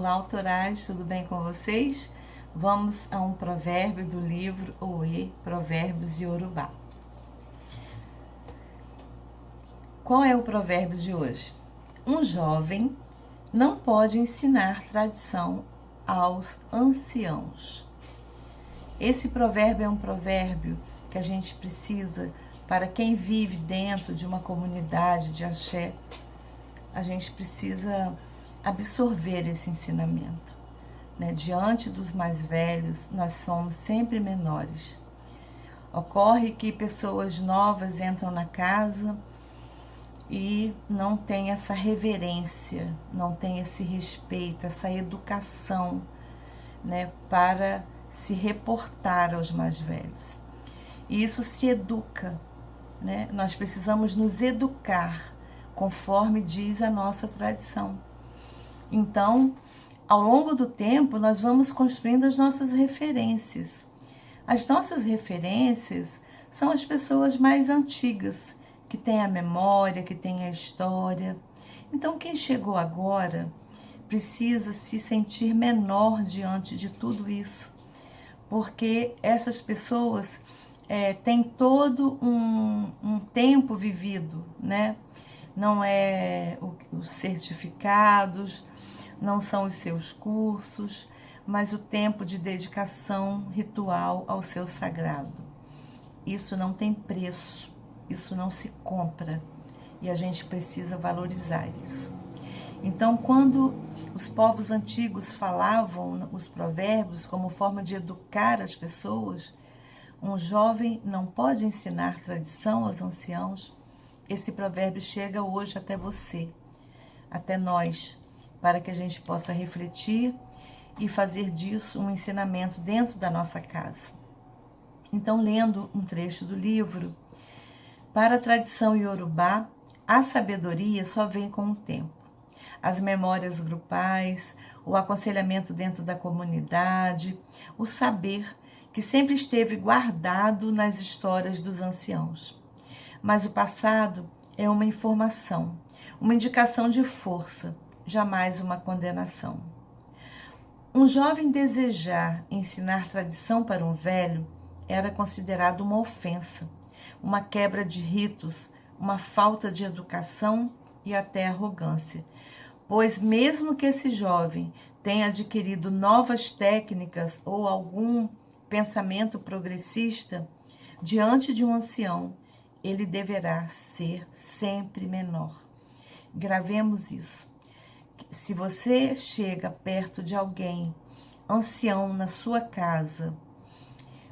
Olá, autorais, tudo bem com vocês? Vamos a um provérbio do livro Oê, Provérbios Yorubá. Qual é o provérbio de hoje? Um jovem não pode ensinar tradição aos anciãos. Esse provérbio é um provérbio que a gente precisa para quem vive dentro de uma comunidade de axé. A gente precisa absorver esse ensinamento, né? Diante dos mais velhos, nós somos sempre menores. Ocorre que pessoas novas entram na casa e não tem essa reverência, não tem esse respeito, essa educação, né, para se reportar aos mais velhos. E isso se educa, né? Nós precisamos nos educar conforme diz a nossa tradição. Então, ao longo do tempo, nós vamos construindo as nossas referências. As nossas referências são as pessoas mais antigas, que têm a memória, que têm a história. Então, quem chegou agora precisa se sentir menor diante de tudo isso, porque essas pessoas têm todo um tempo vivido, né? Não é os certificados, não são os seus cursos, mas o tempo de dedicação ritual ao seu sagrado. Isso não tem preço, isso não se compra e a gente precisa valorizar isso. Então, quando os povos antigos falavam os provérbios como forma de educar as pessoas, um jovem não pode ensinar tradição aos anciãos. Esse provérbio chega hoje até você, até nós, para que a gente possa refletir e fazer disso um ensinamento dentro da nossa casa. Então, lendo um trecho do livro, para a tradição Yorubá, a sabedoria só vem com o tempo. As memórias grupais, o aconselhamento dentro da comunidade, o saber que sempre esteve guardado nas histórias dos anciãos. Mas o passado é uma informação, uma indicação de força, jamais uma condenação. Um jovem desejar ensinar tradição para um velho era considerado uma ofensa, uma quebra de ritos, uma falta de educação e até arrogância. Pois mesmo que esse jovem tenha adquirido novas técnicas ou algum pensamento progressista, diante de um ancião, ele deverá ser sempre menor. Gravemos isso. Se você chega perto de alguém ancião na sua casa,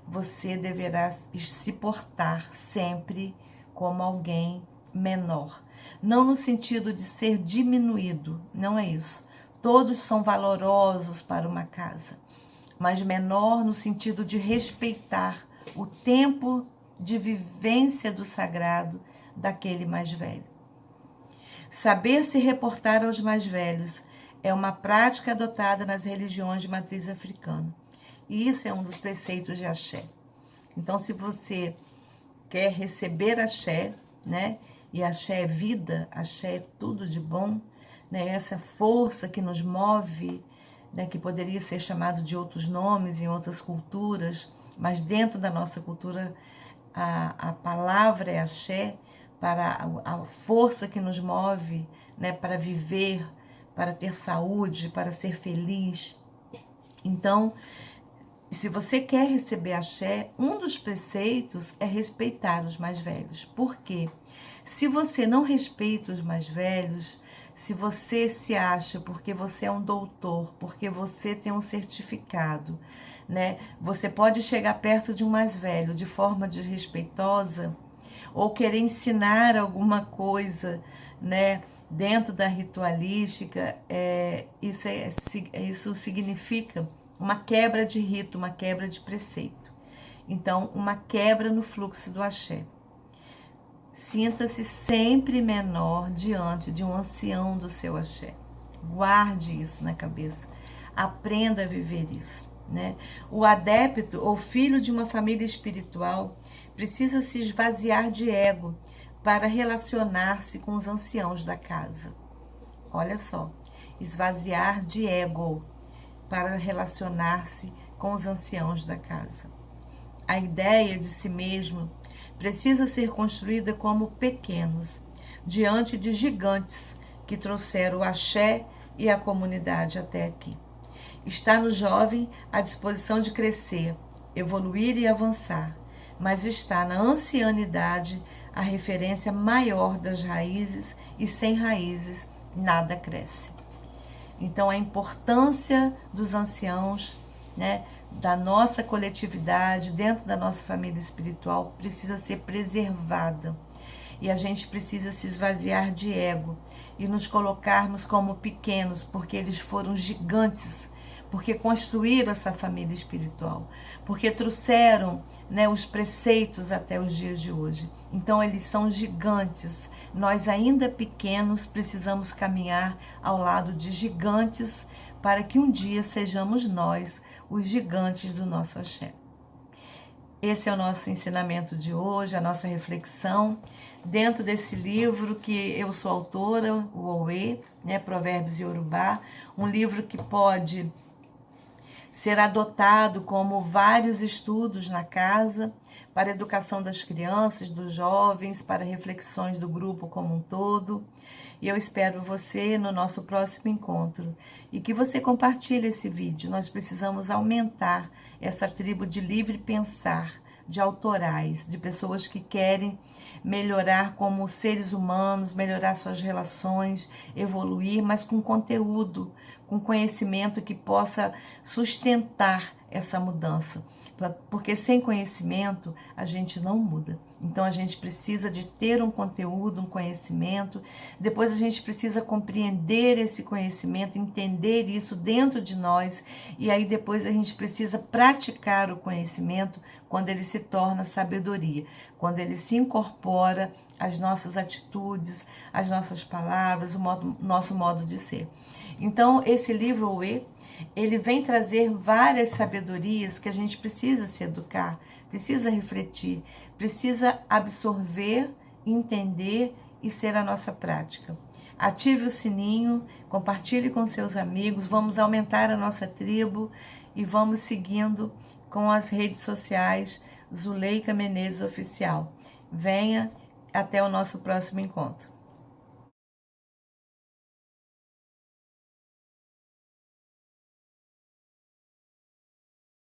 você deverá se portar sempre como alguém menor. Não no sentido de ser diminuído, não é isso. Todos são valorosos para uma casa, mas menor no sentido de respeitar o tempo de vivência do sagrado daquele mais velho. Saber se reportar aos mais velhos é uma prática adotada nas religiões de matriz africana. E isso é um dos preceitos de axé. Então, se você quer receber axé, né? E axé é vida, axé é tudo de bom, né? Essa força que nos move, né? Que poderia ser chamado de outros nomes em outras culturas, mas dentro da nossa cultura a palavra é axé, para a força que nos move, né, para viver, para ter saúde, para ser feliz. Então, se você quer receber axé, um dos preceitos é respeitar os mais velhos. Por quê? Se você não respeita os mais velhos, se você se acha porque você é um doutor, porque você tem um certificado, né? Você pode chegar perto de um mais velho de forma desrespeitosa ou querer ensinar alguma coisa, né? Dentro da ritualística, isso significa uma quebra de rito, uma quebra de preceito. Então, uma quebra no fluxo do axé. Sinta-se sempre menor diante de um ancião do seu axé. Guarde isso na cabeça. Aprenda a viver isso, né? O adepto ou filho de uma família espiritual precisa se esvaziar de ego para relacionar-se com os anciãos da casa. Olha só, esvaziar de ego para relacionar-se com os anciãos da casa. A ideia de si mesmo precisa ser construída como pequenos, diante de gigantes que trouxeram o axé e a comunidade até aqui. Está no jovem a disposição de crescer, evoluir e avançar, mas está na ancianidade a referência maior das raízes, e sem raízes nada cresce. Então a importância dos anciãos, né, da nossa coletividade, dentro da nossa família espiritual, precisa ser preservada. E a gente precisa se esvaziar de ego e nos colocarmos como pequenos, porque eles foram gigantes, porque construíram essa família espiritual, porque trouxeram, né, os preceitos até os dias de hoje. Então eles são gigantes. Nós ainda pequenos precisamos caminhar ao lado de gigantes para que um dia sejamos nós os gigantes do nosso axé. Esse é o nosso ensinamento de hoje, a nossa reflexão dentro desse livro que eu sou autora, o Owe, né, Provérbios Yorubá, um livro que pode ser adotado como vários estudos na casa, para a educação das crianças, dos jovens, para reflexões do grupo como um todo. E eu espero você no nosso próximo encontro. E que você compartilhe esse vídeo. Nós precisamos aumentar essa tribo de livre pensar, de autorais, de pessoas que querem melhorar como seres humanos, melhorar suas relações, evoluir, mas com conteúdo, com conhecimento que possa sustentar essa mudança. Porque sem conhecimento a gente não muda. Então a gente precisa de ter um conteúdo, um conhecimento, depois a gente precisa compreender esse conhecimento, entender isso dentro de nós, e aí depois a gente precisa praticar o conhecimento quando ele se torna sabedoria, quando ele se incorpora às nossas atitudes, às nossas palavras, nosso modo de ser. Então esse livro Owe, ele vem trazer várias sabedorias que a gente precisa se educar, precisa refletir, precisa absorver, entender e ser a nossa prática. Ative o sininho, compartilhe com seus amigos, vamos aumentar a nossa tribo e vamos seguindo com as redes sociais Zuleika Menezes Oficial. Venha, até o nosso próximo encontro.